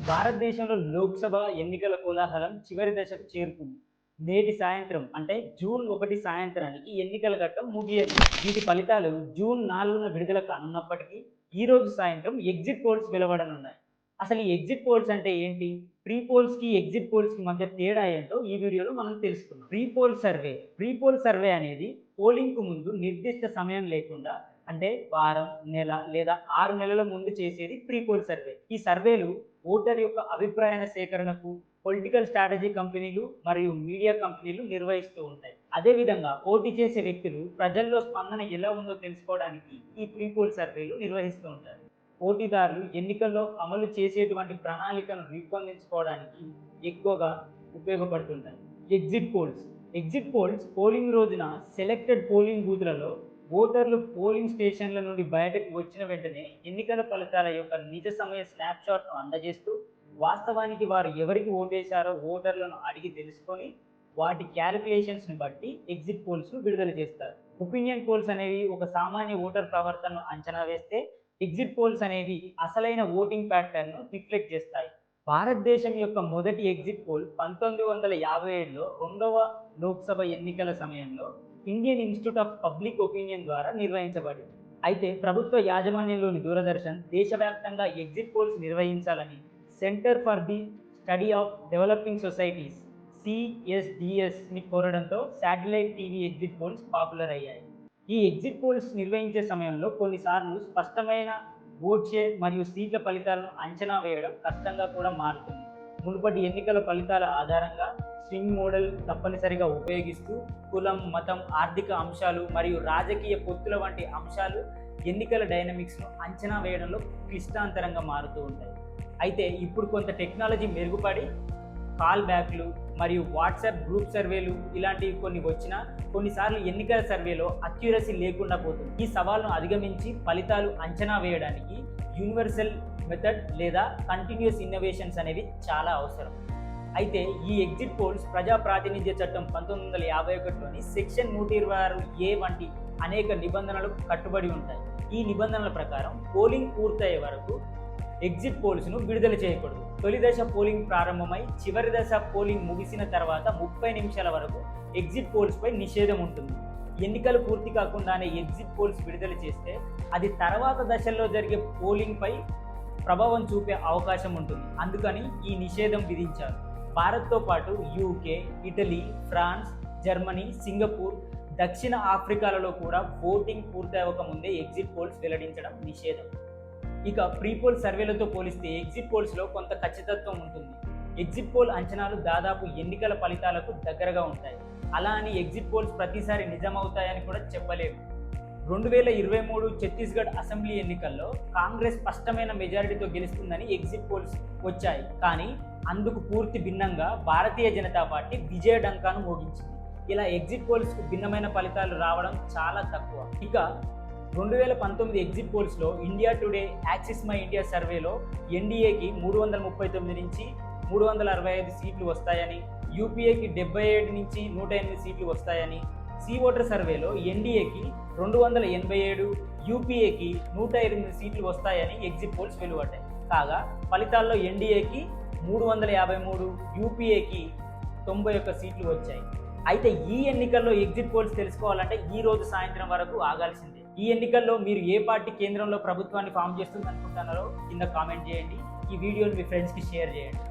భారతదేశంలో లోక్సభ ఎన్నికల కోలాహలం చివరి దశకు చేరుకుంది. నేటి సాయంత్రం అంటే జూన్ 1 సాయంత్రానికి ఎన్నికల ఘట్టం ముగియదు. వీటి ఫలితాలు జూన్ 4న విడుదల కానున్నప్పటికీ ఈరోజు సాయంత్రం ఎగ్జిట్ పోల్స్ వెలువడనున్నాయి. అసలు ఈ ఎగ్జిట్ పోల్స్ అంటే ఏంటి? ప్రీ పోల్స్‌కి, ఎగ్జిట్ పోల్స్‌కి మధ్య తేడా ఏంటో ఈ వీడియోలో మనం తెలుసుకుందాం. ప్రీ పోల్ సర్వే అనేది పోలింగ్‌కు ముందు నిర్దిష్ట సమయం లేకుండా అంటే వారం, నెల లేదా 6 నెలల ముందు చేసేది ప్రీ పోల్ సర్వే. ఈ సర్వేలు ఓటర్ యొక్క అభిప్రాయాల సేకరణకు పొలిటికల్ స్ట్రాటజీ కంపెనీలు మరియు మీడియా కంపెనీలు నిర్వహిస్తూ ఉంటాయి. అదేవిధంగా పోటీ చేసే వ్యక్తులు ప్రజల్లో స్పందన ఎలా ఉందో తెలుసుకోవడానికి ఈ ప్రీ పోల్ సర్వేలు నిర్వహిస్తూ ఉంటారు. పోటీదారులు ఎన్నికల్లో అమలు చేసేటువంటి ప్రణాళికను రూపొందించుకోవడానికి ఎక్కువగా ఉపయోగపడుతుంటాయి. ఎగ్జిట్ పోల్స్ పోలింగ్ రోజున సెలెక్టెడ్ పోలింగ్ బూత్లలో ఓటర్లు పోలింగ్ స్టేషన్ల నుండి బయటకు వచ్చిన వెంటనే ఎన్నికల ఫలితాల యొక్క నిజ సమయ స్నాప్‌షాట్‌ను అందజేస్తూ వాస్తవానికి వారు ఎవరికి ఓటేశారో ఓటర్లను అడిగి తెలుసుకొని వాటి క్యాలిక్యులేషన్స్‌ని బట్టి ఎగ్జిట్ పోల్స్‌ను విడుదల చేస్తారు. ఒపీనియన్ పోల్స్ అనేవి ఒక సామాన్య ఓటర్ ప్రవర్తనను అంచనా వేస్తే, ఎగ్జిట్ పోల్స్ అనేవి అసలైన ఓటింగ్ ప్యాటర్న్‌ను రిఫ్లెక్ట్ చేస్తాయి. భారతదేశం యొక్క మొదటి ఎగ్జిట్ పోల్ 1957లో రెండవ లోక్సభ ఎన్నికల సమయంలో Indian Institute of Public Opinion ద్వారా నిర్వహించబడింది. అయితే ప్రభుత్వ యాజమాన్యంలోని దూరదర్శన్ దేశవ్యాప్తంగా ఎగ్జిట్ పోల్స్ నిర్వహించాలని Centre for the Study of Developing Societies CSDSని కోరడంతో satellite TV exit polls popular అయ్యాయి. ఈ ఎగ్జిట్ పోల్స్ నిర్వహించే సమయంలో కొన్నిసార్లు స్పష్టమైన ఓట్ షేర్ మరియు సీట్ల ఫలితాలను అంచనా వేయడం కష్టంగా కూడా మారుతుంది. మునుపటి ఎన్నికల ఫలితాల ఆధారంగా స్వింగ్ మోడల్ తప్పనిసరిగా ఉపయోగిస్తూ కులం, మతం, ఆర్థిక అంశాలు మరియు రాజకీయ పొత్తుల వంటి అంశాలు ఎన్నికల డైనమిక్స్ను అంచనా వేయడంలో క్లిష్టాంతరంగా మారుతూ ఉంటాయి. అయితే ఇప్పుడు కొంత టెక్నాలజీ మెరుగుపడి కాల్ బ్యాక్లు మరియు వాట్సాప్ గ్రూప్ సర్వేలు ఇలాంటివి కొన్ని వచ్చినా కొన్నిసార్లు ఎన్నికల సర్వేలో అక్యురసీ లేకుండా పోతుంది. ఈ సవాల్ను అధిగమించి ఫలితాలు అంచనా వేయడానికి యూనివర్సల్ మెథడ్ లేదా కంటిన్యూస్ ఇన్నోవేషన్స్ అనేవి చాలా అవసరం. అయితే ఈ ఎగ్జిట్ పోల్స్ ప్రజా ప్రాతినిధ్య చట్టం 1951లోని సెక్షన్ 126A వంటి అనేక నిబంధనలకు కట్టుబడి ఉంటాయి. ఈ నిబంధనల ప్రకారం పోలింగ్ పూర్తయ్యే వరకు ఎగ్జిట్ పోల్స్ను విడుదల చేయకూడదు. తొలి దశ పోలింగ్ ప్రారంభమై చివరి దశ పోలింగ్ ముగిసిన తర్వాత 30 నిమిషాల వరకు ఎగ్జిట్ పోల్స్పై నిషేధం ఉంటుంది. ఎన్నికలు పూర్తి కాకుండానే ఎగ్జిట్ పోల్స్ విడుదల చేస్తే అది తర్వాత దశల్లో జరిగే పోలింగ్పై ప్రభావం చూపే అవకాశం ఉంటుంది. అందుకని ఈ నిషేధం విధించారు. భారత్తో పాటు UK, Italy, France, Germany, Singapore, దక్షిణ ఆఫ్రికాలలో కూడా ఓటింగ్ పూర్తి అవ్వకముందే ఎగ్జిట్ పోల్స్ వెల్లడించడం నిషేధం. ఇక ప్రీ పోల్ సర్వేలతో పోలిస్తే ఎగ్జిట్ పోల్స్లో కొంత ఖచ్చితత్వం ఉంటుంది. ఎగ్జిట్ పోల్ అంచనాలు దాదాపు ఎన్నికల ఫలితాలకు దగ్గరగా ఉంటాయి. అలా అని ఎగ్జిట్ పోల్స్ ప్రతిసారి నిజమవుతాయని కూడా చెప్పలేము. 2023 ఛత్తీస్గఢ్ అసెంబ్లీ ఎన్నికల్లో కాంగ్రెస్ స్పష్టమైన మెజారిటీతో గెలుస్తుందని ఎగ్జిట్ పోల్స్ వచ్చాయి. కానీ అందుకు పూర్తి భిన్నంగా భారతీయ జనతా పార్టీ విజయ డంకాను మోగించింది. ఇలా ఎగ్జిట్ పోల్స్కు భిన్నమైన ఫలితాలు రావడం చాలా తక్కువ. ఇక 2019 ఎగ్జిట్ పోల్స్లో India Today, Axis My India సర్వేలో ఎన్డీఏకి 339 నుంచి 365 సీట్లు వస్తాయని, యూపీఏకి 77 నుంచి 108 సీట్లు వస్తాయని, సి ఓటర్ సర్వేలో ఎన్డీఏకి 287, యూపీఏకి 108 సీట్లు వస్తాయని ఎగ్జిట్ పోల్స్ వెలువడ్డాయి. కాగా ఫలితాల్లో ఎన్డీఏకి 353, యూపీఏకి 91 సీట్లు వచ్చాయి. అయితే ఈ ఎన్నికల్లో ఎగ్జిట్ పోల్స్ తెలుసుకోవాలంటే ఈ రోజు సాయంత్రం వరకు ఆగాల్సిందే. ఈ ఎన్నికల్లో మీరు ఏ పార్టీ కేంద్రంలో ప్రభుత్వాన్ని ఫామ్ చేస్తుంది అనుకుంటున్నారో కింద కామెంట్ చేయండి. ఈ వీడియోని మీ ఫ్రెండ్స్కి షేర్ చేయండి.